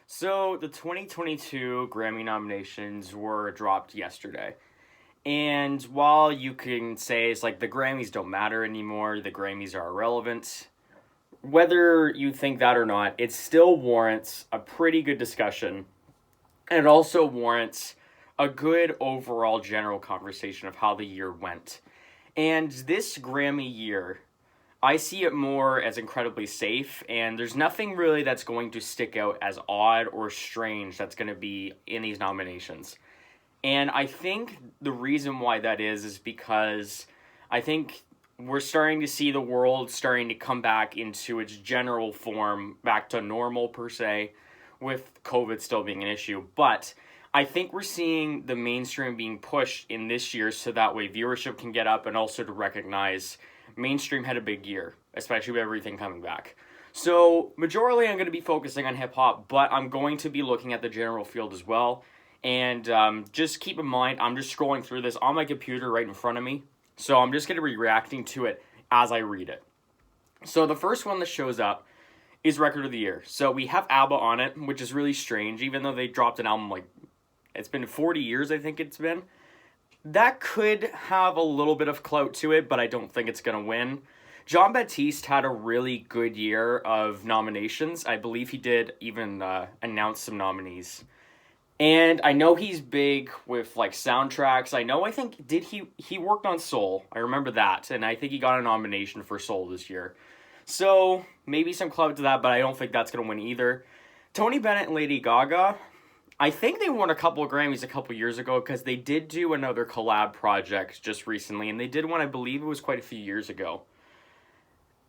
So the 2022 Grammy nominations were dropped yesterday. And while you can say it's like the Grammys don't matter anymore, the Grammys are irrelevant, whether you think that or not, it still warrants a pretty good discussion. And it also warrants a good overall general conversation of how the year went. And this Grammy year, I see it more as incredibly safe, and there's nothing really that's going to stick out as odd or strange that's going to be in these nominations. And I think the reason why that is because I think we're starting to see the world starting to come back into its general form, back to normal per se, with COVID still being an issue. But I think we're seeing the mainstream being pushed in this year so that way viewership can get up and also to recognize mainstream had a big year, especially with everything coming back. So, majorly I'm going to be focusing on hip hop, but I'm going to be looking at the general field as well. And just keep in mind, I'm just scrolling through this on my computer right in front of me. So, I'm just going to be reacting to it as I read it. So, the first one that shows up is Record of the Year. So, we have ABBA on it, which is really strange, even though they dropped an album like it's been 40 years, I think it's been. That could have a little bit of clout to it, but I don't think it's going to win. John Baptiste had a really good year of nominations. I believe he did even announce some nominees. And I know he's big with like soundtracks. I think did he worked on Soul. I remember that, and I think he got a nomination for Soul this year. So, maybe some clout to that, but I don't think that's going to win either. Tony Bennett and Lady Gaga, I think they won a couple of Grammys a couple years ago because they did do another collab project just recently, and they did one, I believe it was quite a few years ago.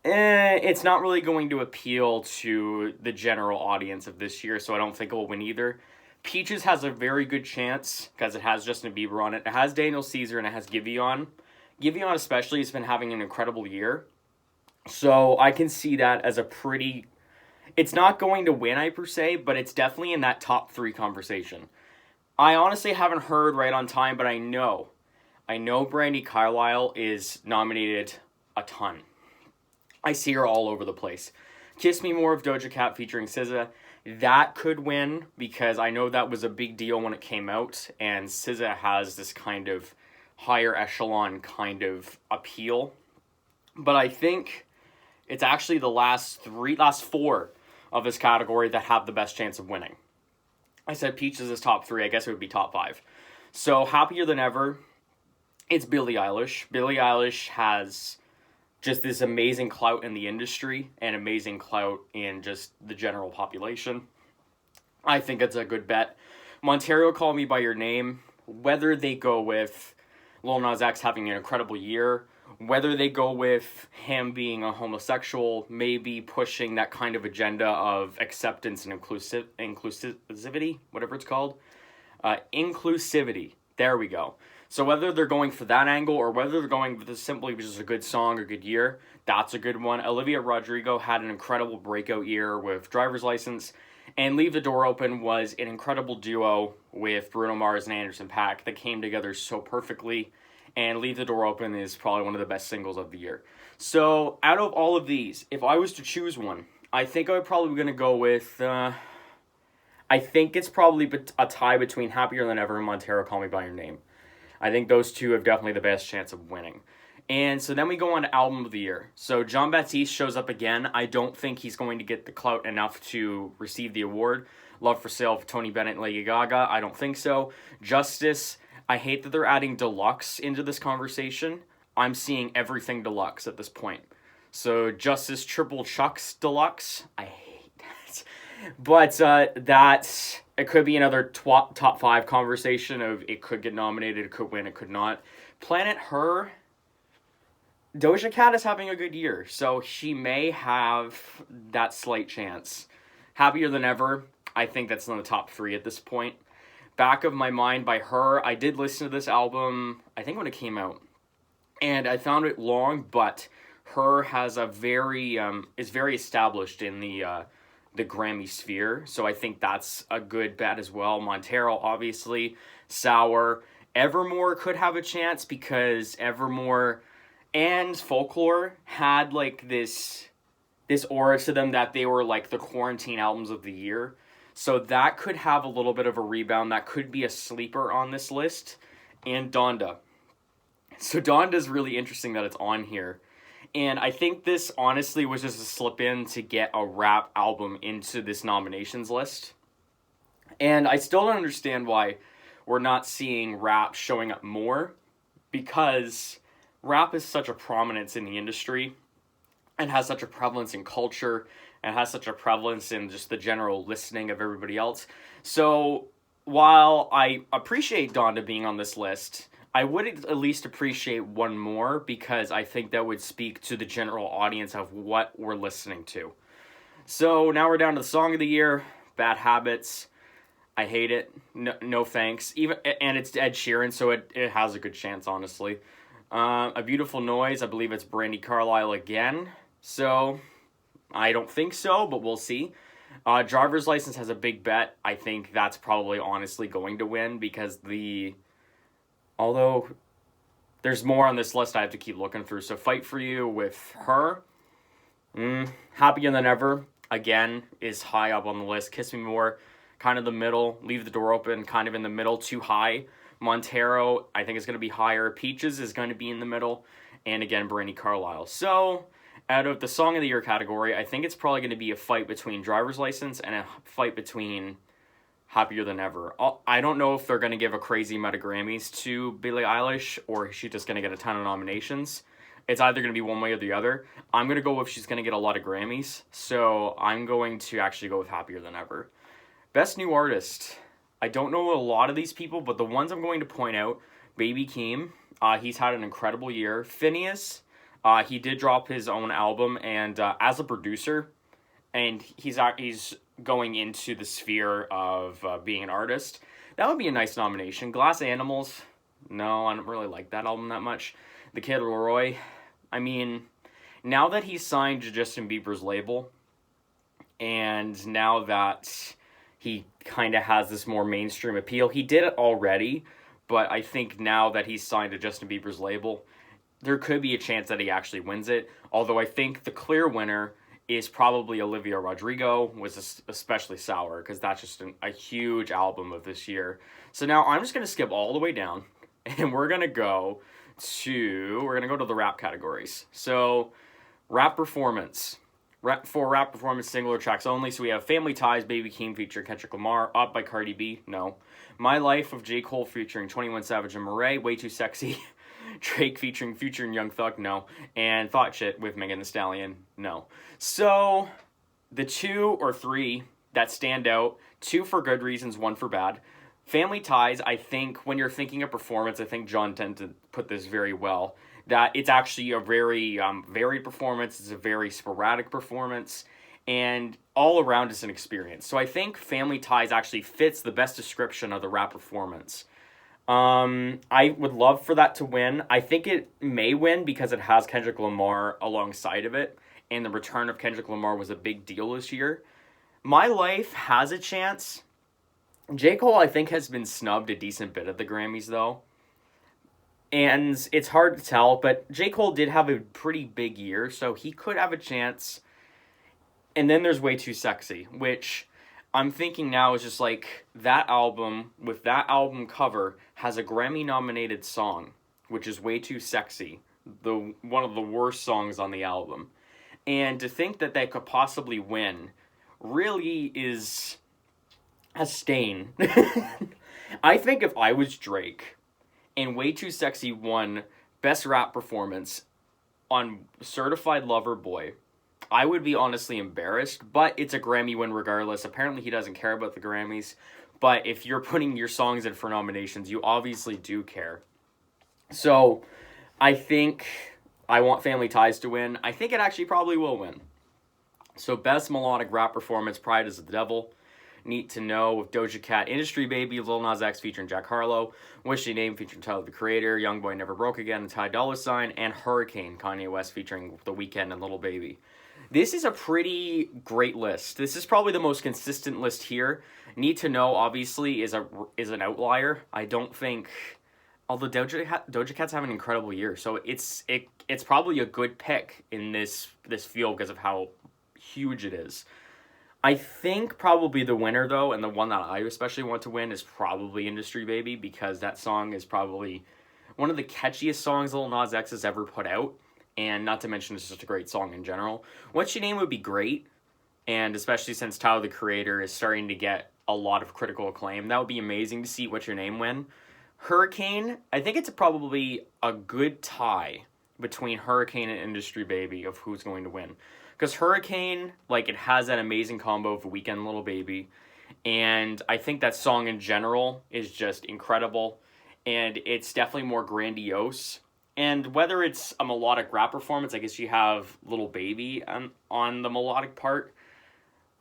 It's not really going to appeal to the general audience of this year, so I don't think it will win either. Peaches has a very good chance because it has Justin Bieber on it. It has Daniel Caesar and it has Giveon. Giveon especially has been having an incredible year. So I can see that as a pretty... It's not going to win, I per se, but it's definitely in that top three conversation. I honestly haven't heard right on time, but I know Brandi Carlile is nominated a ton. I see her all over the place. Kiss Me More of Doja Cat featuring SZA. That could win because I know that was a big deal when it came out, and SZA has this kind of higher echelon kind of appeal. But I think it's actually the last four of this category that have the best chance of winning. I said Peaches is top three. I guess it would be top five. So Happier Than Ever, it's Billie Eilish. Billie Eilish has just this amazing clout in the industry and amazing clout in just the general population. I think it's a good bet. Montero, Call Me By Your Name, whether they go with Lil Nas X having an incredible year, whether they go with him being a homosexual, maybe pushing that kind of agenda of acceptance and inclusivity, whatever it's called. Inclusivity, there we go. So whether they're going for that angle or whether they're going with simply just a good song or good year, that's a good one. Olivia Rodrigo had an incredible breakout year with Driver's License, and Leave the Door Open was an incredible duo with Bruno Mars and Anderson .Paak that came together so perfectly, and Leave the Door Open is probably one of the best singles of the year. So out of all of these, if I was to choose one, I think I would probably going to go with... I think it's probably a tie between Happier Than Ever and Montero, Call Me By Your Name. I think those two have definitely the best chance of winning. And so then we go on to Album of the Year. So John Baptiste shows up again. I don't think he's going to get the clout enough to receive the award. Love for Sale for Tony Bennett and Lady Gaga. I don't think so. Justice, I hate that they're adding Deluxe into this conversation. I'm seeing everything Deluxe at this point. So Justice Triple Chucks Deluxe. I hate that. But that's... It could be another top five conversation of it could get nominated, it could win, it could not. Planet Her, Doja Cat is having a good year, so she may have that slight chance. Happier Than Ever, I think that's in the top three at this point. Back of My Mind by Her, I did listen to this album, I think when it came out, and I found it long, but Her has a is very established in the Grammy sphere, so I think that's a good bet as well. Montero, obviously, Sour. Evermore could have a chance because Evermore and Folklore had like this aura to them that they were like the quarantine albums of the year. So that could have a little bit of a rebound. That could be a sleeper on this list. And Donda. So Donda's really interesting that it's on here. And I think this honestly was just a slip in to get a rap album into this nominations list. And I still don't understand why we're not seeing rap showing up more, because rap is such a prominence in the industry and has such a prevalence in culture and has such a prevalence in just the general listening of everybody else. So while I appreciate Donda being on this list, I would at least appreciate one more, because I think that would speak to the general audience of what we're listening to. So now we're down to the song of the year, Bad Habits. I hate it. No thanks. And it's Ed Sheeran, so it has a good chance, honestly. A Beautiful Noise, I believe it's Brandi Carlile again. So I don't think so, but we'll see. Driver's License has a big bet. I think that's probably honestly going to win, because although there's more on this list I have to keep looking through. So Fight For You with her. Happier Than Ever, again, is high up on the list. Kiss Me More, kind of the middle. Leave the Door Open, kind of in the middle, too high. Montero, I think is going to be higher. Peaches is going to be in the middle. And again, Brandi Carlile. So out of the Song of the Year category, I think it's probably going to be a fight between Driver's License and a fight between Happier Than Ever. I don't know if they're going to give a crazy amount of Grammys to Billie Eilish, or is she just going to get a ton of nominations. It's either going to be one way or the other. I'm going to go with she's going to get a lot of Grammys, so I'm going to actually go with Happier Than Ever. Best New Artist. I don't know a lot of these people, but the ones I'm going to point out, Baby Keem, he's had an incredible year. Phineas, he did drop his own album, and as a producer, and he's going into the sphere of being an artist. That would be a nice nomination. Glass Animals, no, I don't really like that album that much. The Kid Laroi, I mean, now that he's signed to Justin Bieber's label, and now that he kind of has this more mainstream appeal, he did it already, but I think now that he's signed to Justin Bieber's label, there could be a chance that he actually wins it. Although I think the clear winner is probably Olivia Rodrigo, was especially Sour, because that's just a huge album of this year. So now I'm just going to skip all the way down, and we're going to go to the rap categories. So rap performance. For rap performance, singular tracks only. So we have Family Ties, Baby Keem featuring Kendrick Lamar. Up by Cardi B, no. My Life of J. Cole featuring 21 Savage and Murray, Way Too Sexy. Drake featuring Future and Young Thug, no. And Thought Shit with Megan Thee Stallion, no. So the 2 or 3 that stand out, 2 for good reasons, 1 for bad. Family Ties, I think when you're thinking of performance, I think John tended to put this very well, that it's actually a very varied performance, it's a very sporadic performance, and all around it's an experience. So I think Family Ties actually fits the best description of the rap performance. I would love for that to win. I think it may win because it has Kendrick Lamar alongside of it, and the return of Kendrick Lamar was a big deal this year. My Life has a chance. J. Cole, I think, has been snubbed a decent bit at the Grammys, though. And it's hard to tell, but J. Cole did have a pretty big year, so he could have a chance. And then there's Way Too Sexy, which I'm thinking now is just like that album, with that album cover, has a Grammy-nominated song, which is Way Too Sexy, one of the worst songs on the album. And to think that they could possibly win really is a stain. I think if I was Drake and Way Too Sexy won Best Rap Performance on Certified Lover Boy, I would be honestly embarrassed, but it's a Grammy win regardless. Apparently he doesn't care about the Grammys, but if you're putting your songs in for nominations, you obviously do care. So I think I want Family Ties to win. I think it actually probably will win. So Best Melodic Rap Performance, Pride is the Devil. Need to Know with Doja Cat, Industry Baby, Lil Nas X featuring Jack Harlow, Wish Your Name featuring Tyler the Creator, Youngboy Never Broke Again, and Ty Dolla $ign, and Hurricane, Kanye West featuring The Weeknd and Lil Baby. This is a pretty great list. This is probably the most consistent list here. Need to Know, obviously, is an outlier. I don't think, although Doja Cat's having an incredible year, so it's probably a good pick in this field because of how huge it is. I think probably the winner, though, and the one that I especially want to win, is probably Industry Baby, because that song is probably one of the catchiest songs Lil Nas X has ever put out. And not to mention, it's just a great song in general. What's Your Name would be great, and especially since Tyler, the Creator, is starting to get a lot of critical acclaim, that would be amazing to see What's Your Name win. Hurricane, I think it's probably a good tie between Hurricane and Industry Baby of who's going to win. Because Hurricane, like, it has that amazing combo of Weekend Little Baby. And I think that song in general is just incredible. And it's definitely more grandiose. And whether it's a melodic rap performance, I guess you have Little Baby on the melodic part.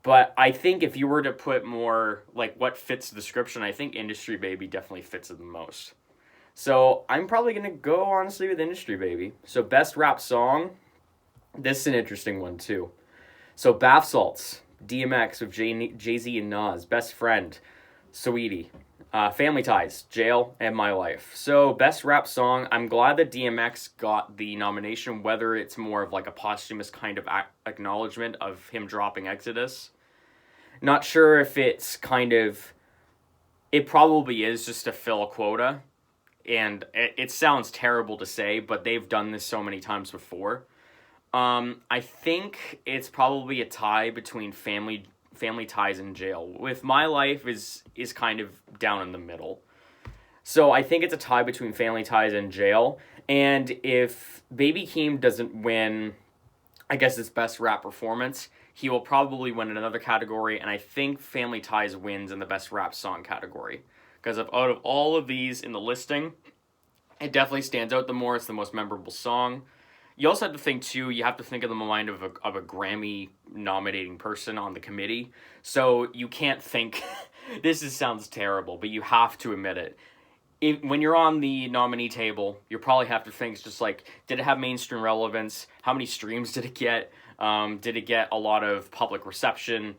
But I think if you were to put more, like, what fits the description, I think Industry Baby definitely fits it the most. So I'm probably going to go, honestly, with Industry Baby. So best rap song, this is an interesting one, too. So Bath Salts, DMX with Jay-Z and Nas. Best Friend, Saweetie. Family Ties, Jail, and My Life. So best rap song, I'm glad that DMX got the nomination, whether it's more of like a posthumous kind of acknowledgement of him dropping Exodus. Not sure if it's kind of, it probably is just to fill a quota. And it sounds terrible to say, but they've done this so many times before. I think it's probably a tie between Family Ties and Jail. With My Life is kind of down in the middle. So I think it's a tie between Family Ties and Jail. And if Baby Keem doesn't win, I guess, his best rap performance, he will probably win in another category. And I think Family Ties wins in the best rap song category. Because out of all of these in the listing, it definitely stands out the more. It's the most memorable song. You also have to think, too, you have to think of the mind of a Grammy nominating person on the committee. So you can't think, sounds terrible, but you have to admit it. When you're on the nominee table, you probably have to think just like, did it have mainstream relevance? How many streams did it get? Did it get a lot of public reception?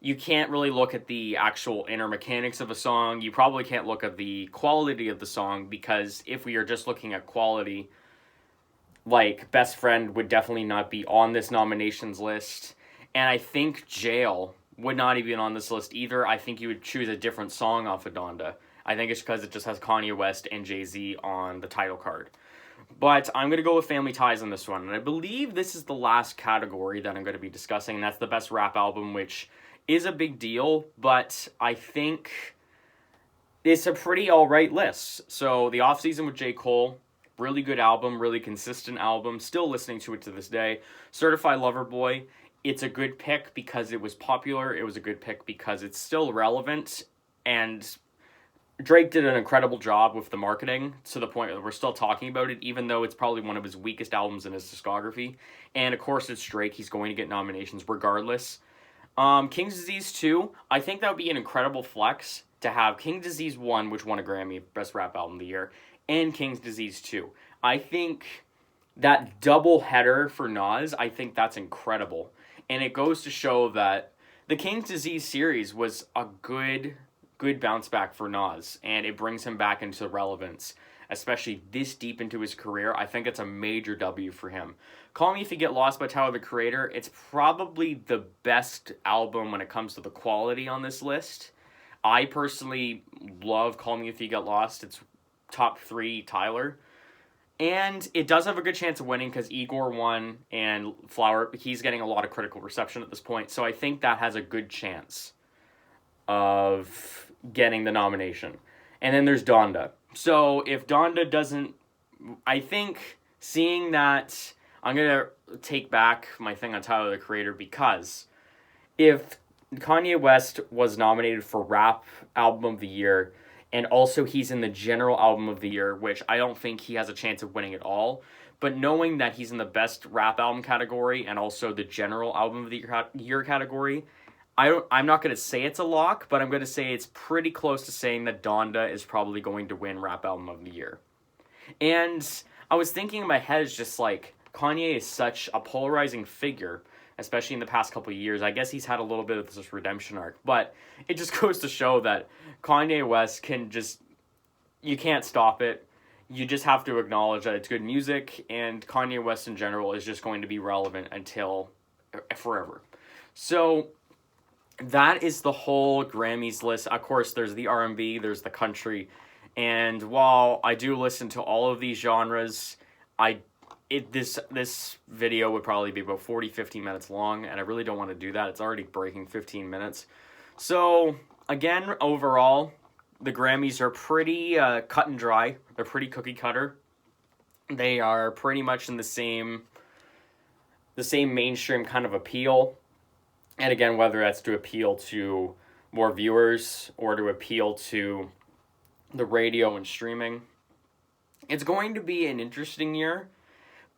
You can't really look at the actual inner mechanics of a song. You probably can't look at the quality of the song, because if we are just looking at quality, like, Best Friend would definitely not be on this nominations list. And I think Jail would not even be on this list either. I think you would choose a different song off of Donda. I think it's because it just has Kanye West and Jay-Z on the title card. But I'm going to go with Family Ties on this one. And I believe this is the last category that I'm going to be discussing. And that's the best rap album, which is a big deal. But I think it's a pretty alright list. So The Off-Season with J. Cole, really good album, really consistent album. Still listening to it to this day. Certified Lover Boy, it's a good pick because it was popular. It was a good pick because it's still relevant. And Drake did an incredible job with the marketing to the point that we're still talking about it, even though it's probably one of his weakest albums in his discography. And of course, it's Drake. He's going to get nominations regardless. King's Disease 2, I think that would be an incredible flex to have King's Disease 1, which won a Grammy, Best Rap Album of the Year, and King's Disease 2. I think that double header for Nas, I think that's incredible. And it goes to show that the King's Disease series was a good bounce back for Nas, and it brings him back into relevance, especially this deep into his career. I think it's a major W for him. Call Me If You Get Lost by Tyler, the Creator, it's probably the best album when it comes to the quality on this list. I personally love Call Me If You Get Lost. It's top 3 Tyler. And it does have a good chance of winning because Igor won and Flower, he's getting a lot of critical reception at this point. So I think that has a good chance of getting the nomination. And then there's Donda. So if Donda doesn't, I think seeing that, I'm going to take back my thing on Tyler, the Creator, because if Kanye West was nominated for Rap Album of the Year, and also he's in the General Album of the Year, which I don't think he has a chance of winning at all. But knowing that he's in the Best Rap Album category and also the General Album of the Year category, I'm not going to say it's a lock, but I'm going to say it's pretty close to saying that Donda is probably going to win Rap Album of the Year. And I was thinking in my head, it's just like, Kanye is such a polarizing figure, especially in the past couple of years. I guess he's had a little bit of this redemption arc, but it just goes to show that Kanye West can just, you can't stop it. You just have to acknowledge that it's good music, and Kanye West in general is just going to be relevant until forever. So that is the whole Grammys list. Of course, there's the R&B, there's the country, and while I do listen to all of these genres, this video would probably be about 40-50 minutes long, and I really don't want to do that. It's already breaking 15 minutes. So, again, overall, the Grammys are pretty cut and dry. They're pretty cookie cutter. They are pretty much in the same mainstream kind of appeal. And again, whether that's to appeal to more viewers or to appeal to the radio and streaming. It's going to be an interesting year,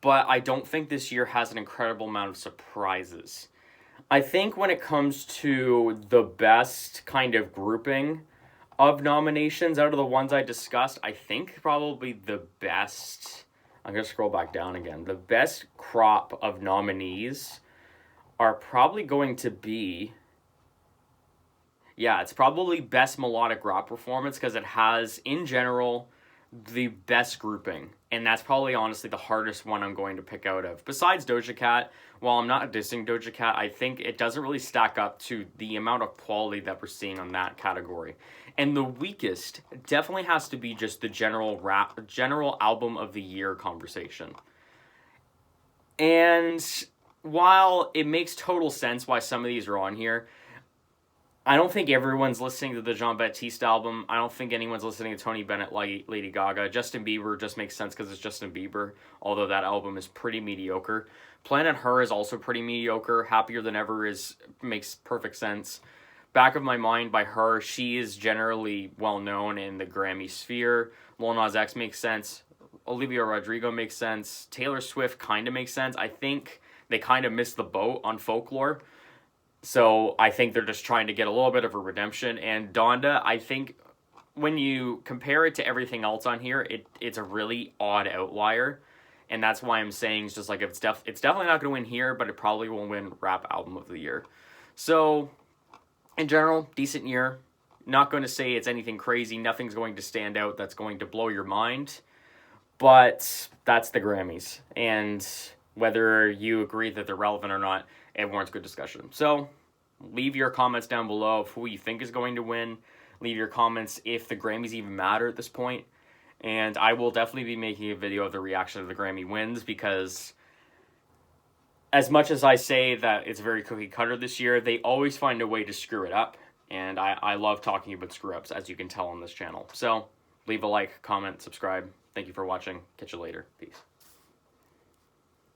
but I don't think this year has an incredible amount of surprises. I think when it comes to the best kind of grouping of nominations out of the ones I discussed, I think probably the best, I'm going to scroll back down again, the best crop of nominees are probably going to be, it's probably best melodic rock performance because it has, in general, the best grouping. And that's probably, honestly, the hardest one I'm going to pick out of. Besides Doja Cat, while I'm not dissing Doja Cat, I think it doesn't really stack up to the amount of quality that we're seeing on that category. And the weakest definitely has to be just the general album of the year conversation. And while it makes total sense why some of these are on here, I don't think everyone's listening to the Jean-Baptiste album. I don't think anyone's listening to Tony Bennett like Lady Gaga. Justin Bieber just makes sense because it's Justin Bieber, although that album is pretty mediocre. Planet Her is also pretty mediocre. Happier Than Ever makes perfect sense. Back of My Mind by Her, she is generally well-known in the Grammy sphere. Lil Nas X makes sense. Olivia Rodrigo makes sense. Taylor Swift kind of makes sense. I think they kind of missed the boat on Folklore. So I think they're just trying to get a little bit of a redemption. And Donda, I think when you compare it to everything else on here, it's a really odd outlier. And that's why I'm saying it's just like it's definitely not going to win here, but it probably will win Rap Album of the Year. So in general, decent year. Not going to say it's anything crazy. Nothing's going to stand out that's going to blow your mind. But that's the Grammys. And whether you agree that they're relevant or not, it warrants good discussion. So leave your comments down below of who you think is going to win. Leave your comments if the Grammys even matter at this point. And I will definitely be making a video of the reaction of the Grammy wins, because as much as I say that it's very cookie cutter this year, they always find a way to screw it up. And I love talking about screw-ups, as you can tell on this channel. So leave a like, comment, subscribe. Thank you for watching. Catch you later. Peace.